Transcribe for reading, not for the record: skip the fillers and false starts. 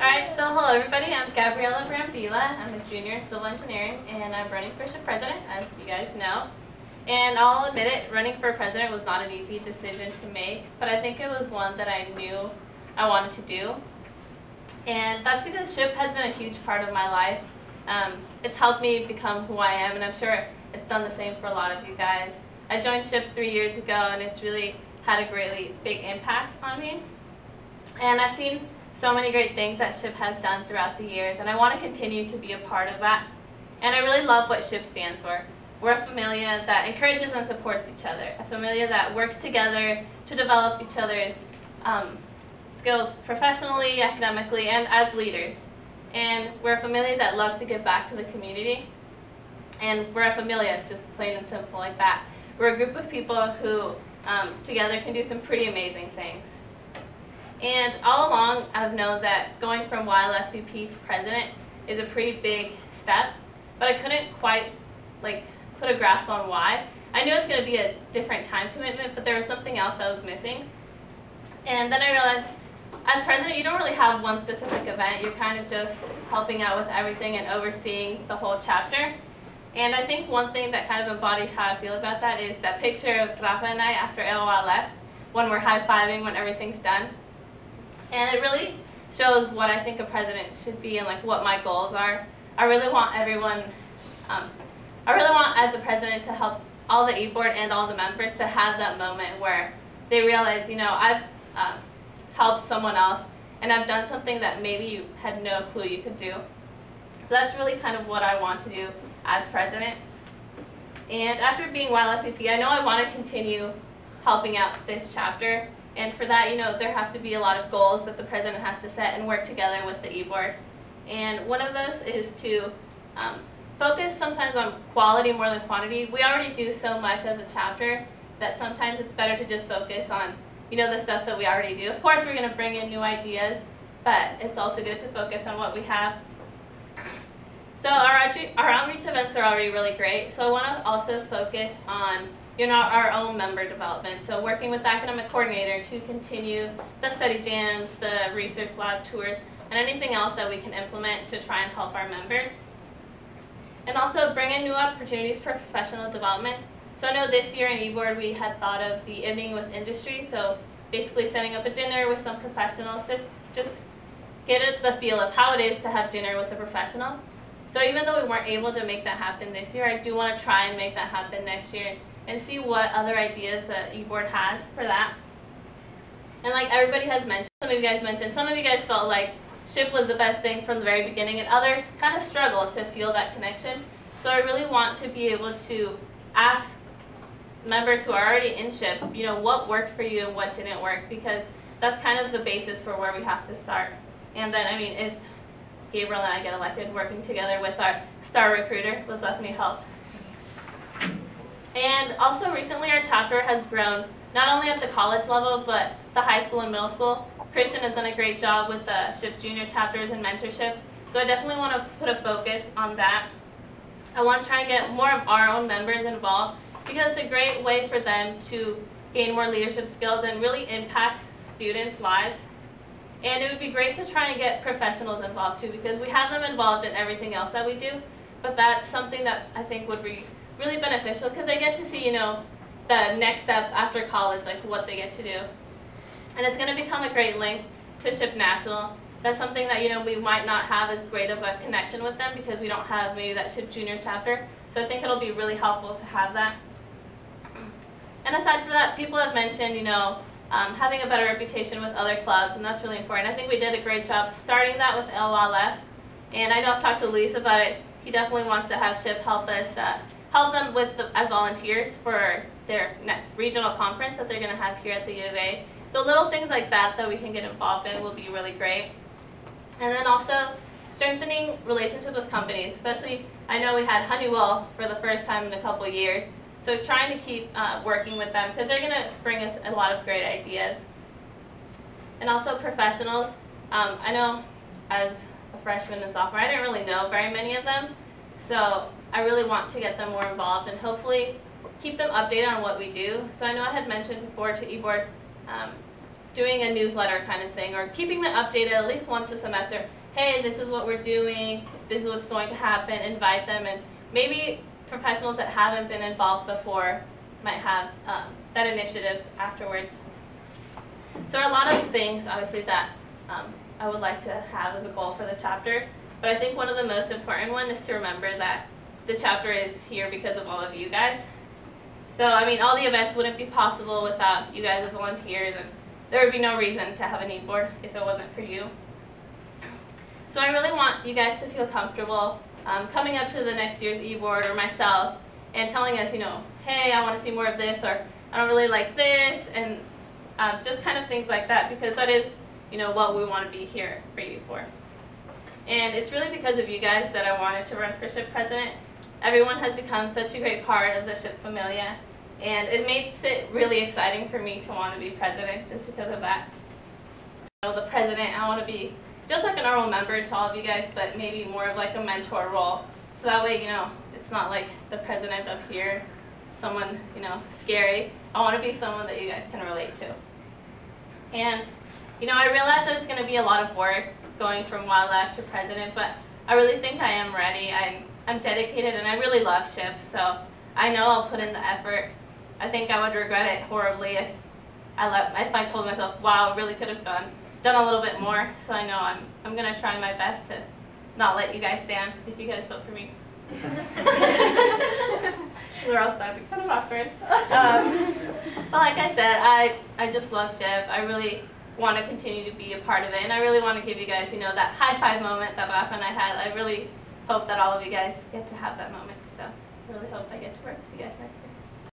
Alright, so hello everybody, I'm Gabriela Brambila. I'm a junior in civil engineering and I'm running for ship president, as you guys know. And I'll admit it, running for president was not an easy decision to make, but I think it was one that I knew I wanted to do. And that's because ship has been a huge part of my life. It's helped me become who I am, and I'm sure it's done the same for a lot of you guys. I joined ship 3 years ago and it's really had a greatly big impact on me. And I've seen so many great things that SHIP has done throughout the years, and I want to continue to be a part of that. And I really love what SHIP stands for. We're a familia that encourages and supports each other, a familia that works together to develop each other's skills professionally, academically, and as leaders. And we're a familia that loves to give back to the community. And we're a familia, just plain and simple like that. We're a group of people who together can do some pretty amazing things. And all along, I've known that going from YLFVP to president is a pretty big step, but I couldn't quite put a grasp on why. I knew it was going to be a different time commitment, but there was something else I was missing. And then I realized, as president, you don't really have one specific event. You're kind of just helping out with everything and overseeing the whole chapter. And I think one thing that kind of embodies how I feel about that is that picture of Rafa and I after LOL left, when we're high-fiving when everything's done. And it really shows what I think a president should be and what my goals are. I really want everyone, as a president, to help all the e-board and all the members to have that moment where they realize, I've helped someone else and I've done something that maybe you had no clue you could do. So that's really kind of what I want to do as president. And after being YLSVP, I know I want to continue helping out this chapter. And for that, there have to be a lot of goals that the president has to set and work together with the e-board. And one of those is to focus sometimes on quality more than quantity. We already do so much as a chapter that sometimes it's better to just focus on, the stuff that we already do. Of course, we're going to bring in new ideas, but it's also good to focus on what we have. So our outreach events are already really great, so I want to also focus on our own member development. So working with the academic coordinator to continue the study jams, the research lab tours, and anything else that we can implement to try and help our members. And also bring in new opportunities for professional development. So I know this year in eBoard we had thought of the evening with industry, so basically setting up a dinner with some professionals to just get the feel of how it is to have dinner with a professional. So even though we weren't able to make that happen this year, I do want to try and make that happen next year and see what other ideas the eBoard has for that. And like everybody has mentioned, some of you guys felt like SHIP was the best thing from the very beginning, and others kind of struggle to feel that connection. So I really want to be able to ask members who are already in SHIP, what worked for you and what didn't work, because that's kind of the basis for where we have to start. And then, if Gabriela and I get elected, working together with our star recruiter will definitely help. And also recently our chapter has grown not only at the college level but the high school and middle school. Christian has done a great job with the SHIP junior chapters and mentorship, so I definitely want to put a focus on that. I want to try and get more of our own members involved because it's a great way for them to gain more leadership skills and really impact students' lives. And it would be great to try and get professionals involved too, because we have them involved in everything else that we do, but that's something that I think would be really beneficial because they get to see, the next step after college, what they get to do. And it's going to become a great link to SHIP National. That's something that, we might not have as great of a connection with them because we don't have maybe that SHIP Junior chapter. So I think it'll be really helpful to have that. And aside from that, people have mentioned, having a better reputation with other clubs, and that's really important. I think we did a great job starting that with LOLF. And I know I've talked to Luis about it. He definitely wants to have SHIP help us help them as volunteers for their regional conference that they're going to have here at the U of A. So little things like that we can get involved in will be really great. And then also strengthening relationships with companies, especially I know we had Honeywell for the first time in a couple of years. So trying to keep working with them because they're going to bring us a lot of great ideas. And also professionals. I know as a freshman and sophomore I didn't really know very many of them. So I really want to get them more involved and hopefully keep them updated on what we do. So I know I had mentioned before to eBoard doing a newsletter kind of thing, or keeping them updated at least once a semester. Hey, this is what we're doing, this is what's going to happen, invite them, and maybe professionals that haven't been involved before might have that initiative afterwards. So there are a lot of things, obviously, that I would like to have as a goal for the chapter, but I think one of the most important ones is to remember that the chapter is here because of all of you guys. So, I mean, all the events wouldn't be possible without you guys as volunteers, and there would be no reason to have an e-board if it wasn't for you. So I really want you guys to feel comfortable coming up to the next year's e-board or myself and telling us, you know, hey, I want to see more of this, or I don't really like this, and just kind of things like that, because that is, you know, what we want to be here for you for. And it's really because of you guys that I wanted to run for ship president. Everyone has become such a great part of the ship familia, and it makes it really exciting for me to want to be president just because of that. You know, the president, I want to be just like a normal member to all of you guys, but maybe more of like a mentor role. So that way, you know, it's not like the president up here, someone, you know, scary. I want to be someone that you guys can relate to. And, you know, I realize that it's going to be a lot of work going from wildlife to president, but I really think I am ready. I'm dedicated, and I really love ship, so I know I'll put in the effort. I think I would regret it horribly if I told myself, wow, I really could have done a little bit more. So I know I'm going to try my best to not let you guys down if you guys vote for me. We're all stopping, kind of awkward. But like I said, I just love ship. I really want to continue to be a part of it, and I really want to give you guys, you know, that high five moment that Beth and I had. I really hope that all of you guys get to have that moment. So I really hope I get to work with you guys next time.